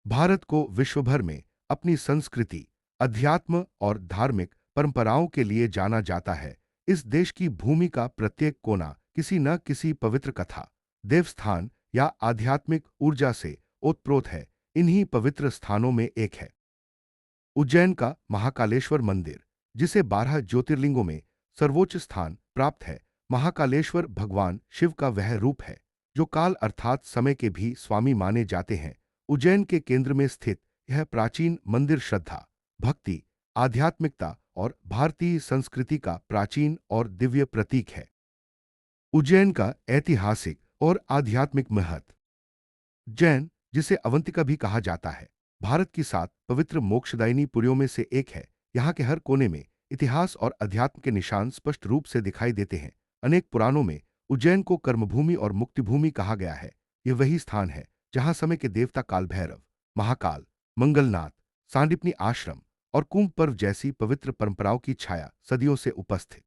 भारत को विश्वभर में अपनी संस्कृति, अध्यात्म और धार्मिक परंपराओं के लिए जाना जाता है। इस देश की भूमि का प्रत्येक कोना किसी न किसी पवित्र कथा, देवस्थान या आध्यात्मिक ऊर्जा से ओतप्रोत है। इन्हीं पवित्र स्थानों में एक है उज्जैन का महाकालेश्वर मंदिर, जिसे 12 ज्योतिर्लिंगों में सर्वोच्च स्थान प्राप्त है। महाकालेश्वर भगवान शिव का वह रूप है जो काल अर्थात समय के भी स्वामी माने जाते हैं। उज्जैन के केंद्र में स्थित यह प्राचीन मंदिर श्रद्धा, भक्ति, आध्यात्मिकता और भारतीय संस्कृति का प्राचीन और दिव्य प्रतीक है। उज्जैन का ऐतिहासिक और आध्यात्मिक महत्व। जैन, जिसे अवंतिका भी कहा जाता है, भारत की 7 पवित्र मोक्षदायिनी पुरियों में से एक है। यहाँ के हर कोने में इतिहास और अध्यात्म के निशान स्पष्ट रूप से दिखाई देते हैं। अनेक पुराणों में उज्जैन को कर्मभूमि और मुक्तिभूमि कहा गया है। यह वही स्थान है जहाँ समय के देवता काल भैरव, महाकाल, मंगलनाथ, सांडीपनी आश्रम और कुंभ पर्व जैसी पवित्र परंपराओं की छाया सदियों से उपस्थित।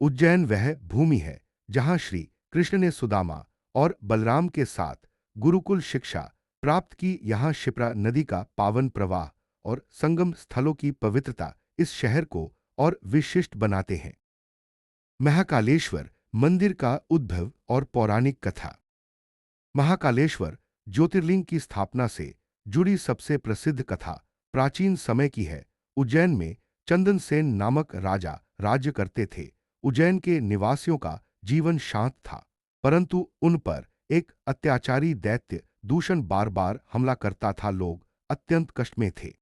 उज्जैन वह भूमि है जहां श्री कृष्ण ने सुदामा और बलराम के साथ गुरुकुल शिक्षा प्राप्त की। यहाँ शिप्रा नदी का पावन प्रवाह और संगम स्थलों की पवित्रता इस शहर को और विशिष्ट बनाते हैं। महाकालेश्वर मंदिर का उद्भव और पौराणिक कथा। महाकालेश्वर ज्योतिर्लिंग की स्थापना से जुड़ी सबसे प्रसिद्ध कथा प्राचीन समय की है। उज्जैन में चंदन सेन नामक राजा राज्य करते थे। उज्जैन के निवासियों का जीवन शांत था, परंतु उन पर एक अत्याचारी दैत्य दूषण बार बार हमला करता था। लोग अत्यंत कष्ट में थे।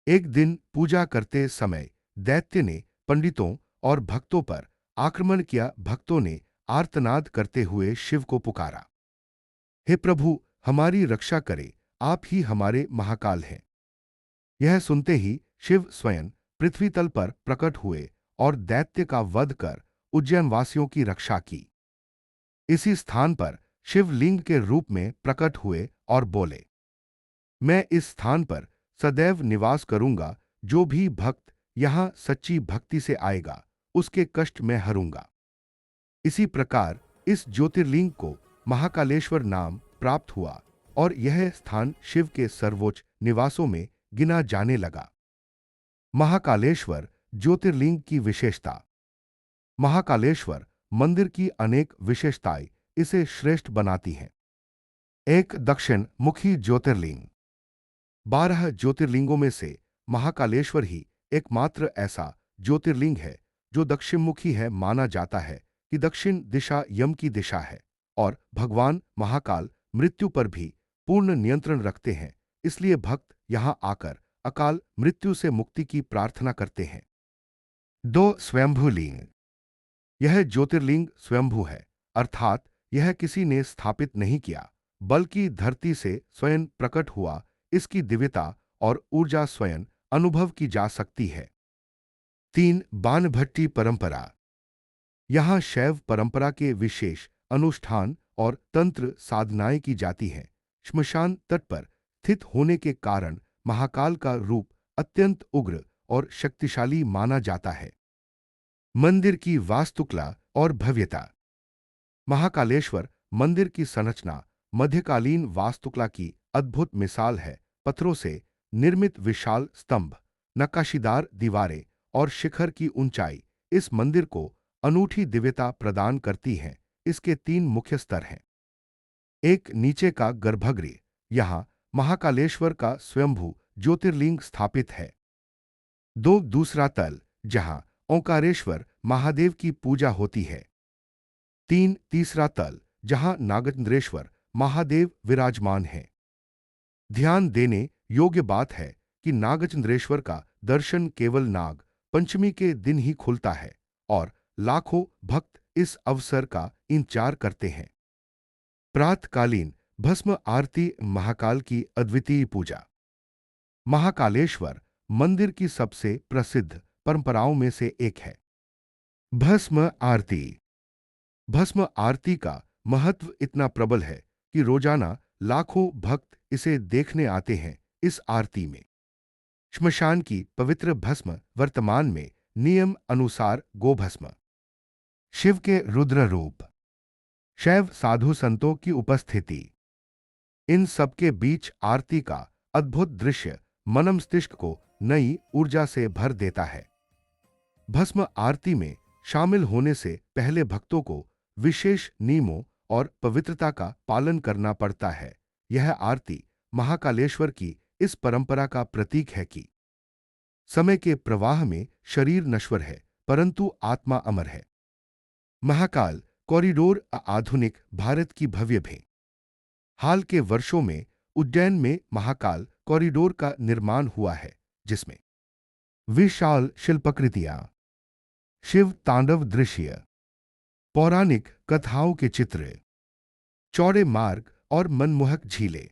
एक दिन पूजा करते समय दैत्य ने पंडितों और भक्तों पर आक्रमण किया। भक्तों ने आर्तनाद करते हुए शिव को पुकारा, हे प्रभु, हमारी रक्षा करे, आप ही हमारे महाकाल हैं। यह सुनते ही शिव स्वयं पृथ्वी तल पर प्रकट हुए और दैत्य का वध कर उज्जैन वासियों की रक्षा की। इसी स्थान पर शिव लिंग के रूप में प्रकट हुए और बोले, मैं इस स्थान पर सदैव निवास करूंगा। जो भी भक्त यहां सच्ची भक्ति से आएगा, उसके कष्ट मैं हरूंगा। इसी प्रकार इस ज्योतिर्लिंग को महाकालेश्वर नाम प्राप्त हुआ और यह स्थान शिव के सर्वोच्च निवासों में गिना जाने लगा। महाकालेश्वर ज्योतिर्लिंग की विशेषता। महाकालेश्वर मंदिर की अनेक विशेषताएं इसे श्रेष्ठ बनाती हैं। एक दक्षिण मुखी ज्योतिर्लिंग। 12 ज्योतिर्लिंगों में से महाकालेश्वर ही एकमात्र ऐसा ज्योतिर्लिंग है जो दक्षिणमुखी है। माना जाता है कि दक्षिण दिशा यम की दिशा है और भगवान महाकाल मृत्यु पर भी पूर्ण नियंत्रण रखते हैं। इसलिए भक्त यहां आकर अकाल मृत्यु से मुक्ति की प्रार्थना करते हैं। 2 स्वयंभू लिंग। यह ज्योतिर्लिंग स्वयंभू है, अर्थात यह किसी ने स्थापित नहीं किया, बल्कि धरती से स्वयं प्रकट हुआ। इसकी दिव्यता और ऊर्जा स्वयं अनुभव की जा सकती है। 3 बाणभट्टी परंपरा। यहाँ शैव परंपरा के विशेष अनुष्ठान और तंत्र साधनाएं की जाती हैं। श्मशान तट पर स्थित होने के कारण महाकाल का रूप अत्यंत उग्र और शक्तिशाली माना जाता है। मंदिर की वास्तुकला और भव्यता। महाकालेश्वर मंदिर की संरचना मध्यकालीन वास्तुकला की अद्भुत मिसाल है। पत्थरों से निर्मित विशाल स्तंभ, नक्काशीदार दीवारें और शिखर की ऊंचाई इस मंदिर को अनूठी दिव्यता प्रदान करती हैं। इसके 3 मुख्य स्तर हैं। एक नीचे का गर्भगृह, यहाँ महाकालेश्वर का स्वयंभू ज्योतिर्लिंग स्थापित है। 2 दूसरा तल, जहाँ ओंकारेश्वर महादेव की पूजा होती है। 3 तीसरा तल, जहाँ नागचंद्रेश्वर महादेव विराजमान हैं। ध्यान देने योग्य बात है कि नागचंद्रेश्वर का दर्शन केवल नाग पंचमी के दिन ही खुलता है और लाखों भक्त इस अवसर का इंतजार करते हैं। प्रातःकालीन भस्म आरती महाकाल की अद्वितीय पूजा। महाकालेश्वर मंदिर की सबसे प्रसिद्ध परंपराओं में से एक है। भस्म आरती। भस्म आरती का महत्व इतना प्रबल है कि रोजाना लाखों भक्त इसे देखने आते हैं। इस आरती में श्मशान की पवित्र भस्म वर्तमान में नियम अनुसार गोभस्म, शिव के रुद्र रूप, शैव साधु संतों की उपस्थिति, इन सबके बीच आरती का अद्भुत दृश्य मन मस्तिष्क को नई ऊर्जा से भर देता है। भस्म आरती में शामिल होने से पहले भक्तों को विशेष नियमों और पवित्रता का पालन करना पड़ता है। यह आरती महाकालेश्वर की इस परंपरा का प्रतीक है कि समय के प्रवाह में शरीर नश्वर है, परंतु आत्मा अमर है। महाकाल कॉरिडोर आधुनिक भारत की भव्य भेंट। हाल के वर्षों में उज्जैन में महाकाल कॉरिडोर का निर्माण हुआ है, जिसमें विशाल शिल्पाकृतियां, शिव तांडव दृश्य, पौराणिक कथाओं के चित्र, चौड़े मार्ग और मनमोहक झीलें,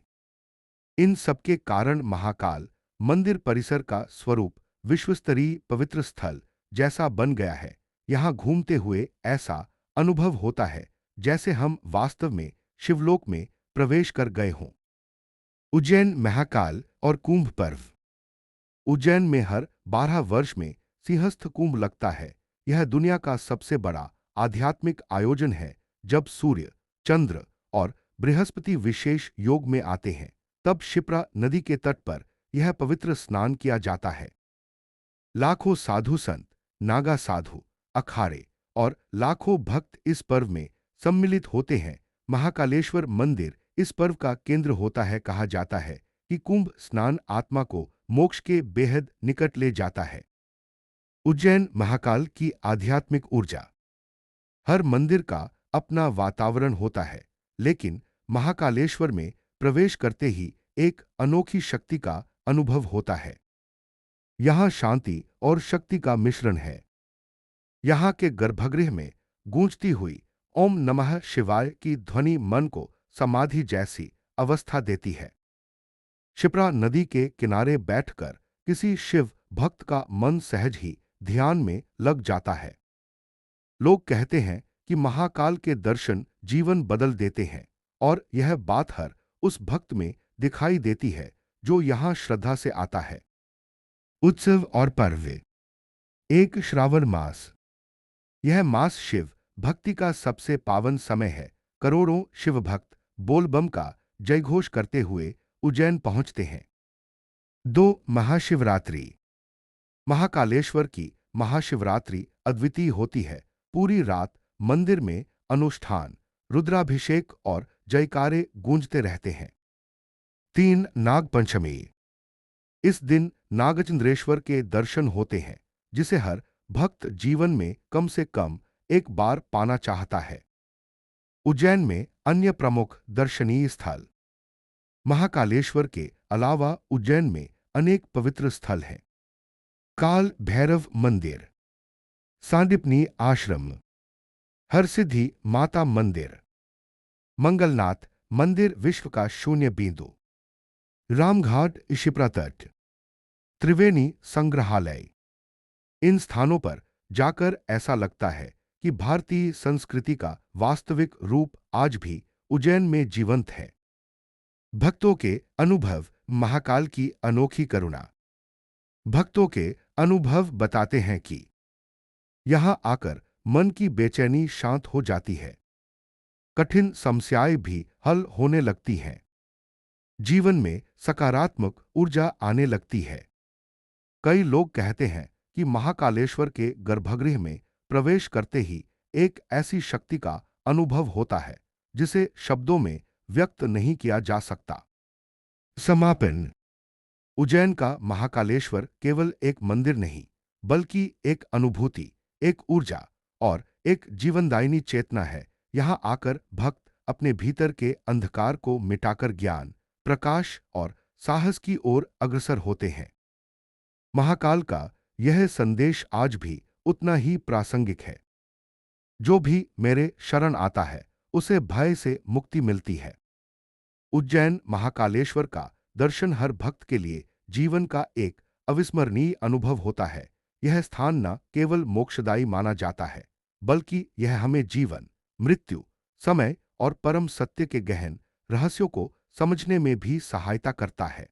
इन सबके कारण महाकाल मंदिर परिसर का स्वरूप विश्वस्तरीय पवित्र स्थल जैसा बन गया है। यहाँ घूमते हुए ऐसा अनुभव होता है जैसे हम वास्तव में शिवलोक में प्रवेश कर गए हों। उज्जैन महाकाल और कुंभ पर्व। उज्जैन में हर 12 वर्ष में सिंहस्थ कुंभ लगता है। यह दुनिया का सबसे बड़ा आध्यात्मिक आयोजन है। जब सूर्य, चंद्र और बृहस्पति विशेष योग में आते हैं, तब क्षिप्रा नदी के तट पर यह पवित्र स्नान किया जाता है। लाखों साधु संत, नागा साधु, अखाड़े और लाखों भक्त इस पर्व में सम्मिलित होते हैं। महाकालेश्वर मंदिर इस पर्व का केंद्र होता है। कहा जाता है कि कुंभ स्नान आत्मा को मोक्ष के बेहद निकट ले जाता है। उज्जैन महाकाल की आध्यात्मिक ऊर्जा। हर मंदिर का अपना वातावरण होता है, लेकिन महाकालेश्वर में प्रवेश करते ही एक अनोखी शक्ति का अनुभव होता है। यहाँ शांति और शक्ति का मिश्रण है। यहाँ के गर्भगृह में गूंजती हुई ओम नमः शिवाय की ध्वनि मन को समाधि जैसी अवस्था देती है। क्षिप्रा नदी के किनारे बैठकर किसी शिव भक्त का मन सहज ही ध्यान में लग जाता है। लोग कहते हैं कि महाकाल के दर्शन जीवन बदल देते हैं, और यह बात हर उस भक्त में दिखाई देती है जो यहाँ श्रद्धा से आता है। उत्सव और पर्व। एक श्रावण मास। यह मास शिव भक्ति का सबसे पावन समय है। करोड़ों शिव भक्त बोलबम का जयघोष करते हुए उज्जैन पहुंचते हैं। 2 महाशिवरात्रि। महाकालेश्वर की महाशिवरात्रि अद्वितीय होती है। पूरी रात मंदिर में अनुष्ठान, रुद्राभिषेक और जयकारे गूंजते रहते हैं। 3 नागपंचमी। इस दिन नागचंद्रेश्वर के दर्शन होते हैं, जिसे हर भक्त जीवन में कम से कम एक बार पाना चाहता है। उज्जैन में अन्य प्रमुख दर्शनीय स्थल। महाकालेश्वर के अलावा उज्जैन में अनेक पवित्र स्थल हैं। काल भैरव मंदिर, सांदीपनी आश्रम, हरसिद्धि माता मंदिर, मंगलनाथ मंदिर विश्व का शून्य बिंदु, रामघाट क्षिप्रा तट, त्रिवेणी संग्रहालय। इन स्थानों पर जाकर ऐसा लगता है कि भारतीय संस्कृति का वास्तविक रूप आज भी उज्जैन में जीवंत है। भक्तों के अनुभव। महाकाल की अनोखी करुणा। भक्तों के अनुभव बताते हैं कि यहां आकर मन की बेचैनी शांत हो जाती है, कठिन समस्याएं भी हल होने लगती हैं, जीवन में सकारात्मक ऊर्जा आने लगती है। कई लोग कहते हैं कि महाकालेश्वर के गर्भगृह में प्रवेश करते ही एक ऐसी शक्ति का अनुभव होता है जिसे शब्दों में व्यक्त नहीं किया जा सकता। समापन। उज्जैन का महाकालेश्वर केवल एक मंदिर नहीं, बल्कि एक अनुभूति, एक ऊर्जा और एक जीवनदायिनी चेतना है। यहां आकर भक्त अपने भीतर के अंधकार को मिटाकर ज्ञान, प्रकाश और साहस की ओर अग्रसर होते हैं। महाकाल का यह संदेश आज भी उतना ही प्रासंगिक है। जो भी मेरे शरण आता है, उसे भय से मुक्ति मिलती है। उज्जैन महाकालेश्वर का दर्शन हर भक्त के लिए जीवन का एक अविस्मरणीय अनुभव होता है। यह स्थान न केवल मोक्षदायी माना जाता है, बल्कि यह हमें जीवन, मृत्यु, समय और परम सत्य के गहन रहस्यों को समझने में भी सहायता करता है।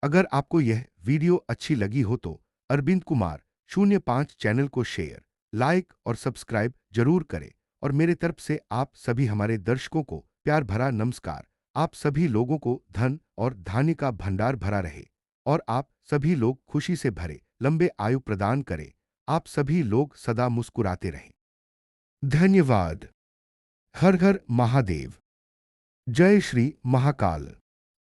अगर आपको यह वीडियो अच्छी लगी हो तो अरविंद कुमार 05 चैनल को शेयर, लाइक और सब्सक्राइब जरूर करें। और मेरे तरफ से आप सभी हमारे दर्शकों को प्यार भरा नमस्कार। आप सभी लोगों को धन और धान्य का भंडार भरा रहे और आप सभी लोग खुशी से भरे लंबे आयु प्रदान करे। आप सभी लोग सदा मुस्कुराते रहें। धन्यवाद। हर हर महादेव। जय श्री महाकाल।